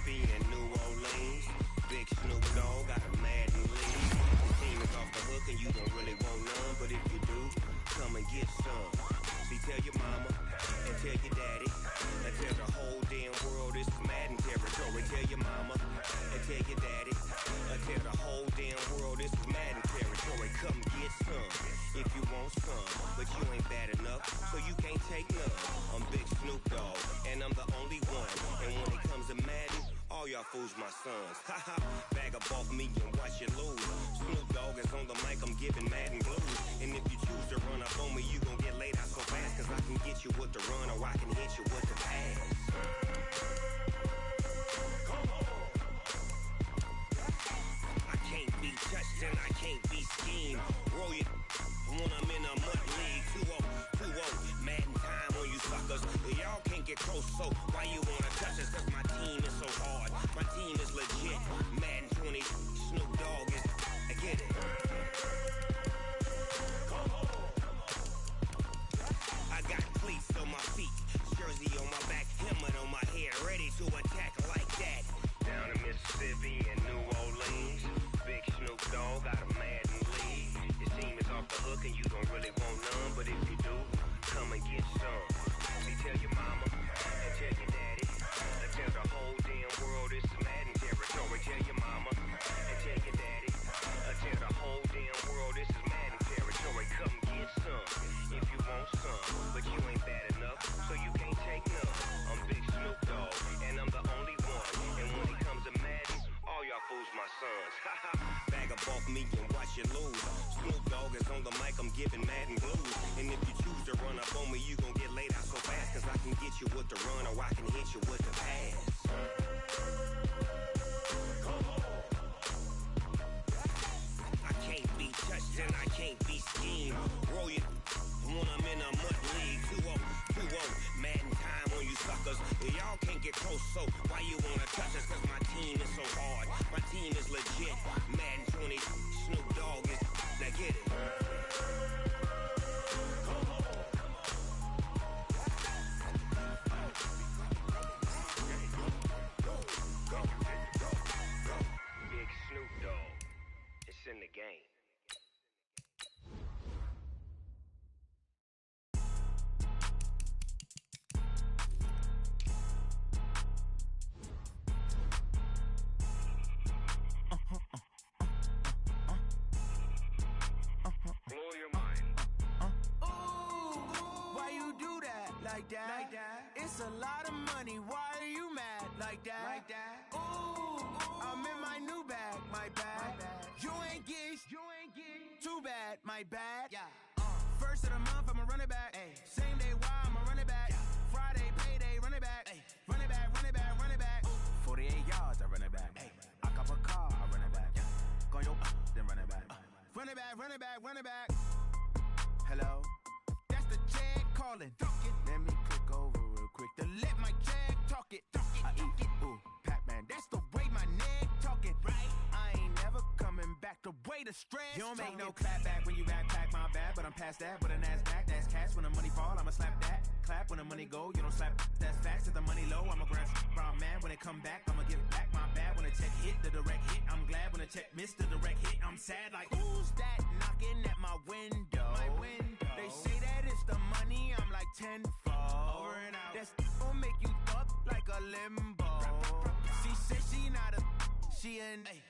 F: Mississippi and New Orleans. Big Snoop Dogg got a Madden league. The team is off the hook and you don't really want none, but if you do, come and get some. See, tell your mama and tell your daddy and tell the whole damn world this is Madden territory. Tell your mama and tell your daddy and tell the whole damn world this is Madden territory. Come get some if you want some, but you ain't bad enough, so you can't take none. I'm Big Snoop Dogg, and I'm the only one. And when it comes to Madden, all y'all fools my sons. Haha, bag up off me and watch you lose. Snoop Dogg is on the mic, I'm giving Madden blues. And if you choose to run up on me, you gon' get laid out so fast, cause I can get you with the run or I can hit you with the pass. I can't be touched and I can't be schemed. Roll you when I'm in a mud league. 2-0, Madden time on you suckers. Y'all can't get close, so why you wanna touch us? Cause my team is so hard. My team is legit. Madden 20, Snoop Dogg is, I get it. I got cleats on my feet, jersey on my back, helmet on my head, ready to attack like that. Down in Mississippi and New Orleans, Big Snoop Dogg got a Madden league. His team is off the hook and you don't really want none, but if you do, come and get some. See, tell your mama and tell your daddy and tell the whole damn world this is Madden territory. Tell your mama and tell your daddy and tell the whole damn world this is Madden territory. Come get some if you want some, but you ain't bad enough, so you can't take none. I'm Big Snoop Dogg, and I'm the only one. And when it comes to Madden, all y'all fools my sons. Haha, bag up off me and watch you lose. Snoop Dogg is on the mic, I'm giving Madden blues. And if you choose to run up on me, you gon' get laid out so fast, cause I can get you with the run or I can hit you with the pass. I can't be touched and I can't be schemed. Roll you when I'm in a mud league. 2-0, Madden time on you suckers. Y'all can't get close, so why you wanna touch us? Cause my team is so hard. My team is legit. Madden 20, Snoop Dogg is, now get it. Big Snoop Dogg, it's in the game. Blow your mind.
G: Ooh, why you do that? Like that? It's a lot of money. Why are you mad? Like that? Ooh, I'm in my new bag. My bad. You ain't get too bad. My bad. Yeah. First of the month, I'ma run it back. Ay. Same day, why I'ma run it back. Yeah. Friday, payday, run it back. Ay. Run it back, run it back, run it back. 48 yards, I run it back. Ay. I cop a car, I run it back. Yeah. Go your then run it back. Run it back, run it back, run it back. Hello? That's the check calling. Let me click over real quick to let my check talk it. I eat it, ooh, Pac-Man. That's the way my neck talking. Right? I ain't never coming back the way the stress. You don't make no clap back when you backpack, my bad. But I'm past that with a NASDAQ. That's cash when the money fall, I'ma slap that. Clap when the money go, you don't slap. That's facts. If the money low, I'ma grab brown man. When it come back, I'ma give back my bad. When the check hit, the direct hit. I'm glad when the check missed the direct hit. I'm sad like, who's that knocking at my window? My window. They say that it's the money, I'm like tenfold. Over and out. That's gon' make you up like a limbo. She said she not a, she an. Ay.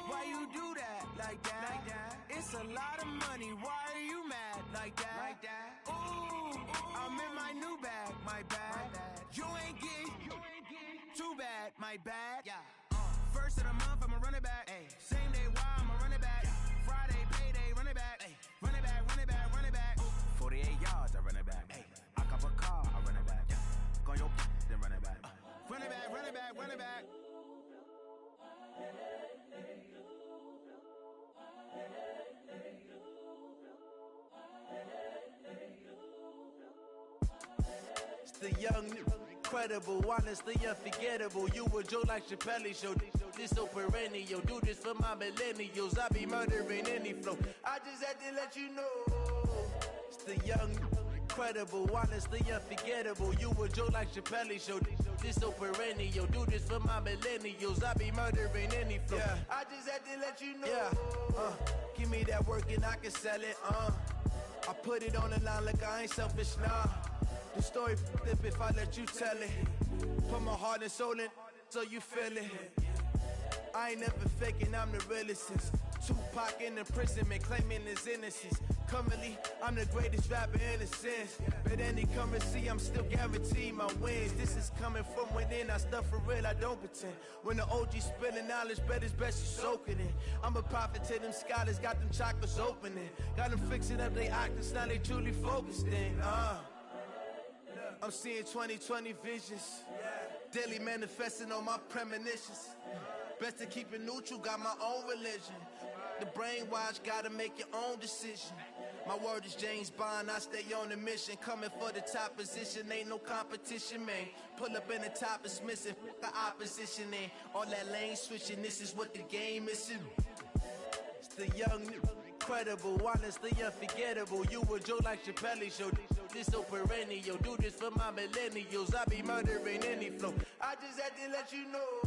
G: Why you do that? Like that? It's a lot of money. Why are you mad? Like that? Ooh, I'm in my new bag. My bad. You ain't get too bad. My bad. Yeah. First of the month, I'ma run it back. Ay. Same day, why I'ma run it back. Yeah. Friday, payday, run it back. Ay. Run it back, run it back, run it back. 48 yards, I run it back. Ay. I cop a car, I run it back. Yeah. Go your then run it back. Run it back, run it back, run it back.
H: It's the young, incredible, honestly unforgettable. You a Joe like Chappelle show. This so perennial. Do this for my millennials. I be murdering any flow. I just had to let you know. It's the young, Incredible, honestly unforgettable. You a joke like Chappelle show. This so perennial. Do this for my millennials. I be murdering any flow. Yeah. I just had to let you know. Yeah. Give me that work and I can sell it. I put it on the line like I ain't selfish, nah. The story flip if I let you tell it. Put my heart and soul in so you feel it. I ain't never faking, I'm the realest since Tupac in imprisonment, claiming his innocence. Currently, I'm the greatest rapper in a sense. But any currency, I'm still guaranteed my wins. This is coming from within, I stuff for real, I don't pretend. When the OG spilling knowledge, bet it's best you soak it in. I'm a prophet to them scholars, got them chakras opening. Got them fixing up they octaves, now they truly focused in. I'm seeing 2020 visions. Daily manifesting on my premonitions. Best to keep it neutral, got my own religion. The brainwash, gotta make your own decision. My word is James Bond, I stay on the mission. Coming for the top position, ain't no competition, man. Pull up in the top, it's missing, the opposition ain't. All that lane switching, this is what the game is. It's the young, incredible, honestly unforgettable. You a joke like Chappelle show. This so perennial, do this for my millennials. I be murdering any flow. I just had to let you know.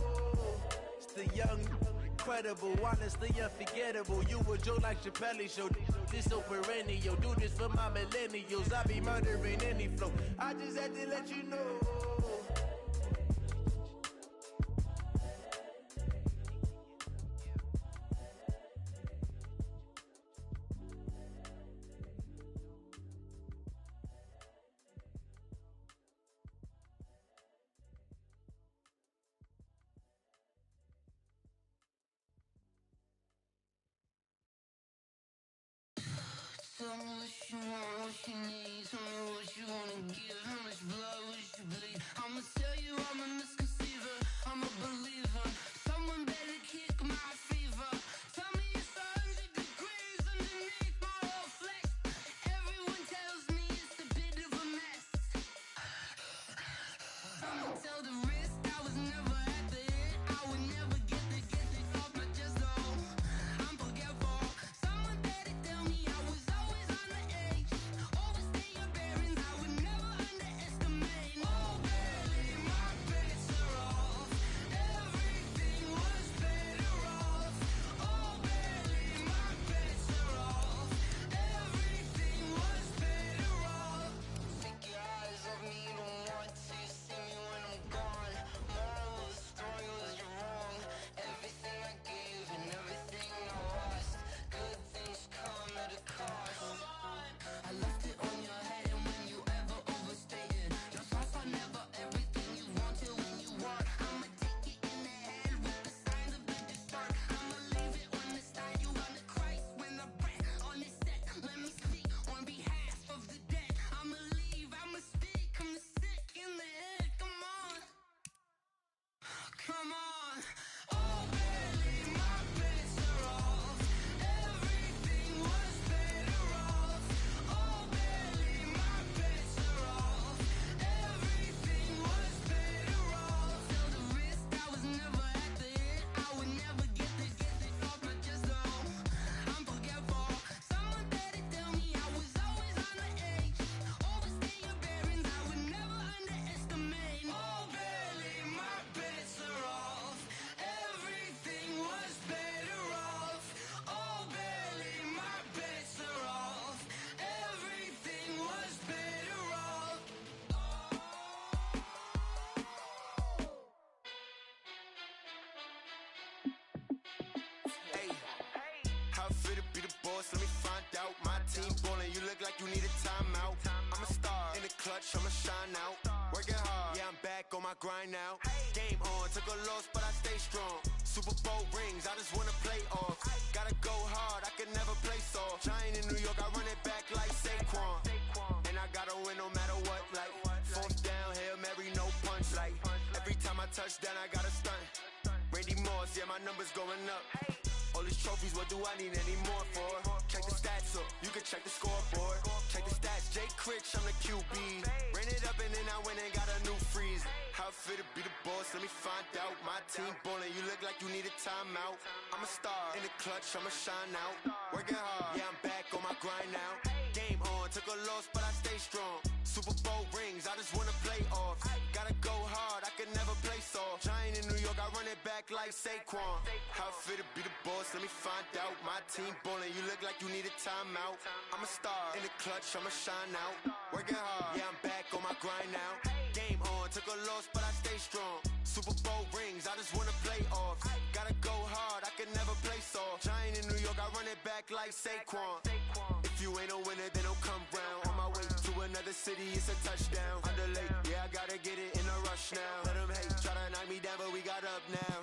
H: It's the young, incredible, honestly unforgettable. You a joke like Chappelle show. This so perennial, do this for my millennials. I be murdering any flow. I just had to let you know.
I: Tell me what you want, what you need. Tell me what you wanna give. How much blood would you bleed? I'ma tell you I'm a misconceiver. I'm a believer. Someone better kick my fever. Tell me it's 100 degrees underneath my whole flesh. Everyone tells me it's a bit of a mess. I'ma tell the risk I was never at the end. I would never get this off my chest though. I'm forgetful. Someone better tell me I was always on the edge. Overstay your bearings, I would never underestimate. Oh baby, my bets are off. Everything was better off. Oh baby, my bets are off. Everything was better off. Take your eyes off me, don't want to see me when I'm gone. Moral of the story was you're wrong. Everything I gave and everything I lost. Good things come at a cost. I left it on your head, and when you ever overstay it, your thoughts are never everything you want till when you want. I'ma take it in the head with the signs of the start. I'ma leave it on the side. You on the Christ when the breath on the set. Let me speak on behalf of the dead. I'ma leave, I'ma speak. I'm the sick in the head. Come on, come on. Oh baby, my bets are off. Everything was better off. Oh baby, my bets are off. Everything was better off. Tell the risk I was never at the end. I would never get this off my chest though. I'm forgetful. Someone better tell me I was always on the edge. Overstay your bearings, I would never underestimate. Oh baby, my bets are off. Everything was better off. Oh baby, my bets are off. Everything was better off.
H: Hey, how I feel to be the boss, let me find out. My team ballin', you look like you need a timeout. I'm a star, in the clutch, I'ma shine out. Working hard, yeah, I'm back on my grind now. Game on, took a loss, but I stay strong. Super Bowl rings, I just wanna play off. Gotta go hard, I can never play soft. Giant in New York, I run it back like Saquon. And I gotta win no matter what, like fourth down, Hail Mary, no punch. Like every time I touch down, I gotta stunt. Randy Moss, yeah, my numbers going up. All these trophies, what do I need any more for? Check the stats up, you can check the scoreboard. Check the stats, Jay Critch, I'm the QB. Ran it up and then I went and got a new freeze. How I feel to be the boss,
G: boss, let me find out. My team ballin', you look like you need a timeout. I'm a star in the clutch, I'ma shine out. Working hard, yeah, I'm back on my grind now. Game on, took a loss, but I stay strong. Super Bowl rings, I just wanna play off. Gotta go hard, I can never play soft. Giant in New York, I run it back like Saquon. How fit to be the boss, let me find out. My team ballin', you look like you need a timeout. I'm a star in the clutch, I'ma shine out. Working hard, yeah, I'm back on my grind now. Game on, took a loss, but I stay strong. Super Bowl rings, I just wanna play off. Gotta go hard, I can never play soft. Giant in New York, I run it back like Saquon. If you ain't a winner, then don't come round. On my way to another city, it's a touchdown. Underlay, yeah, I gotta get it in a rush now. Let them hate, try to knock me down, but we got up now.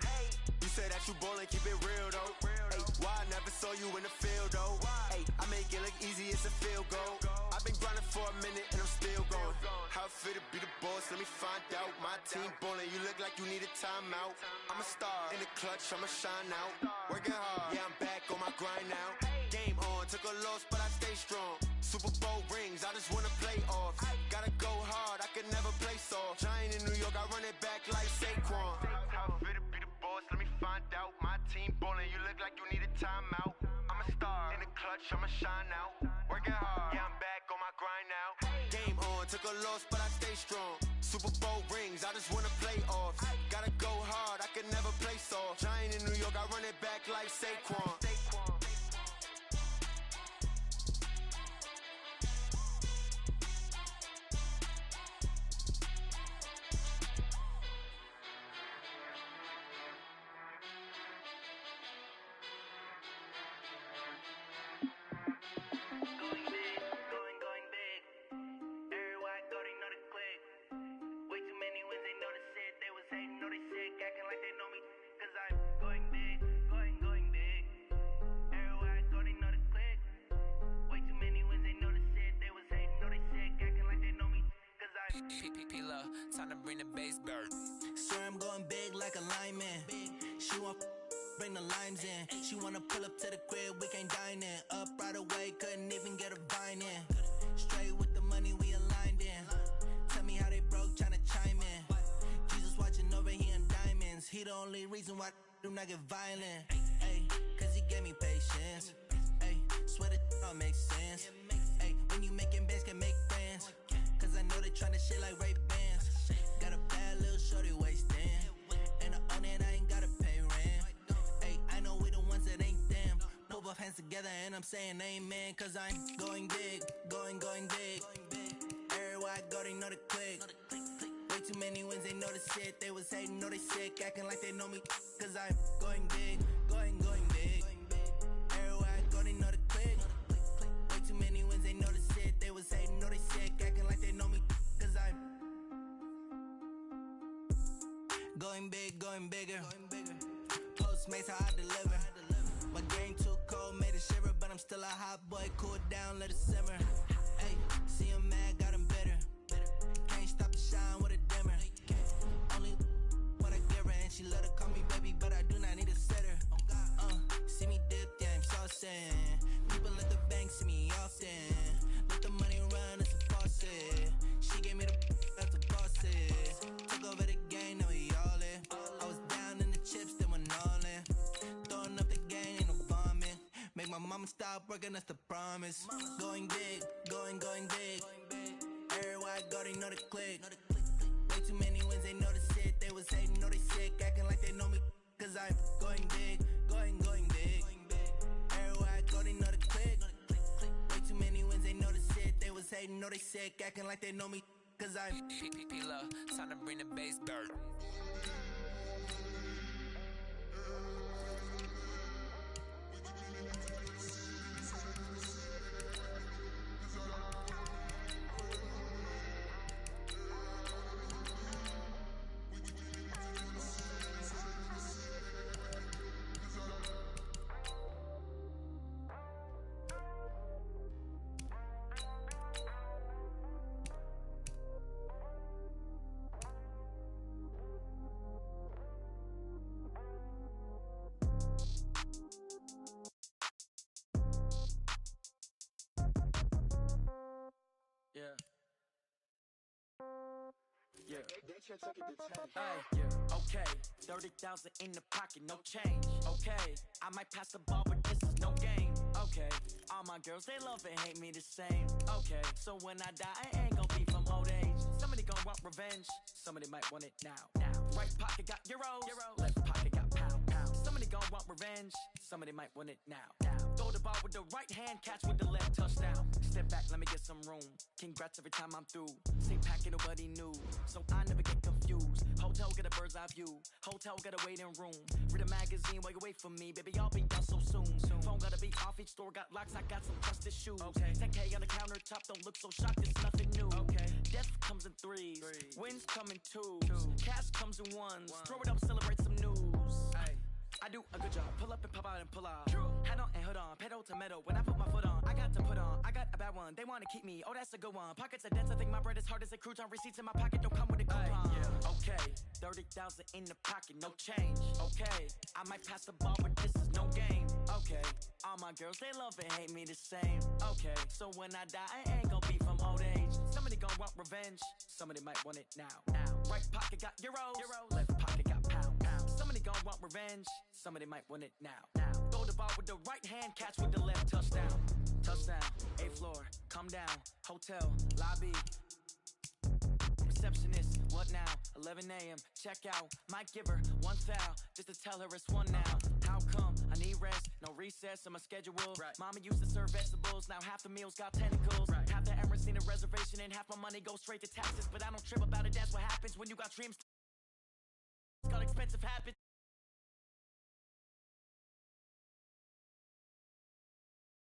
G: You say that you ballin', keep it real though. Ay, why I never saw you in the field though? Ay, I make it look easy, it's a field goal. I've been grinding for a minute and I'm still going. How fit to be the boss, let me find out. My team ballin', you look like you need a timeout. I'm a star in the clutch, I'ma shine out. Working hard, yeah, I'm back on my grind now. Game on, took a loss, but I stay strong. Super Bowl rings, I just wanna play off. Gotta go hard, I can never play soft. Giant in New York, I run it back like Saquon. How fit to be the boss, let me find out. My team ballin', you look like you need a timeout. I'm a star in the clutch, I'ma shine out. Working hard, yeah, I'm back on my grind now. Game on, took a loss, but I stay strong. Super Bowl rings, I just wanna play off. Gotta go hard, I can never play soft. Giant in New York, I run it back like Saquon.
H: Time to bring the bass bird. Swear I'm going big like a lineman. She want bring the limes in. She wanna pull up to the crib, we can't dine in. Up right away, couldn't even get a vine in. Straight with the money we aligned in. Tell me how they broke, tryna chime in. Jesus watching over here in diamonds. He the only reason why I do not get violent. Ay, cause he gave me patience. Ay, swear that all makes sense. Ay, when you making bands can make friends. Cause I know they tryna shit like Ray-Bans. Got a bad little shorty wasting. And I own it, I ain't gotta pay rent. Ay, I know we the ones that ain't them. Put both hands together and I'm saying amen. Cause I'm going big, going big. Everywhere I go, they know the click. Way too many wins, they know the shit. They was hating, know they sick, acting like they know me. Cause I'm going big, going big. Everywhere I go, they know the click. Way too many wins, they know the shit. They was hating, know they sick, acting like they know me. Cause I'm going big, going bigger. Postmates how I deliver. My game too cold, made it shiver. But I'm still a hot boy, cool down, let it simmer. Hey, see him mad, got him bitter. Can't stop the shine with a dimmer. Only what I give her, and she let her call me baby, but I do not need a sitter. See me dip, yeah, I'm saucing. People at the bank see me often. Let the money run, it's a faucet. She gave me the that's a bosses. Took over the game, now we all in. I was down in the chips, then went all in. Throwing up the game, ain't no bombing. Make my mama stop working, that's the promise. Going big, going big. Everywhere I go, they know the click. Way too many wins, they know the shit. They was hating, know they sick, acting like they know me. Cause I'm going big, going big. Everywhere I go, they know the click. Way too many wins, they know the shit. They was hating, know they sick, acting like they know me. Cause I'm P-P-P-Love, time to bring the bass bird.
J: Hey, okay, 30,000 in the pocket, no change. Okay, I might pass the ball, but this is no game. Okay, all my girls, they love and hate me the same. Okay, so when I die, I ain't gon' be from old age. Somebody gon' want revenge, somebody might want it now. Right pocket got euros, left pocket got pound. Somebody gon' want revenge, somebody might want it now. Throw the ball with the right hand, catch with the left, touchdown. Step back, let me get some room. Congrats every time I'm through. Same packet, nobody knew, so I never get confused. Hotel get a bird's eye view, hotel get a waiting room. Read a magazine while you wait for me, baby, I'll be done so soon. Phone gotta be off, each store got locks, I got some trusted shoes. 10K on the countertop, don't look so shocked, it's nothing new. Death comes in threes, wins come in twos, cash comes in ones. Throw it up, celebrate some news. I do a good job, pull up and pop out and pull out. Head on and hood on, pedal to metal. When I put my foot on, I got to put on. I got a bad one, they wanna keep me, oh that's a good one. Pockets are dense, I think my bread is hard as a crouton. Receipts in my pocket don't come with a coupon. Okay, 30,000 in the pocket, no change. Okay, I might pass the ball, but this is no game. Okay, all my girls, they love and hate me the same. Okay, so when I die, I ain't gon' be from old age. Somebody gon' want revenge, somebody might want it now. Right pocket got euros, left pocket got pound. Somebody gon' want revenge, somebody might want it now. Throw the ball with the right hand, catch with the left, touchdown. Touchdown, 8th floor, come down, hotel, lobby. Receptionist, what now? 11 a.m., check out. Might give her one foul, just to tell her it's one now. How come? I need rest, no recess in my schedule. Mama used to serve vegetables, now half the meals got tentacles. Half the Emirates need a reservation and half my money goes straight to taxes. But I don't trip about it, that's what happens when you got dreams. Got expensive habits.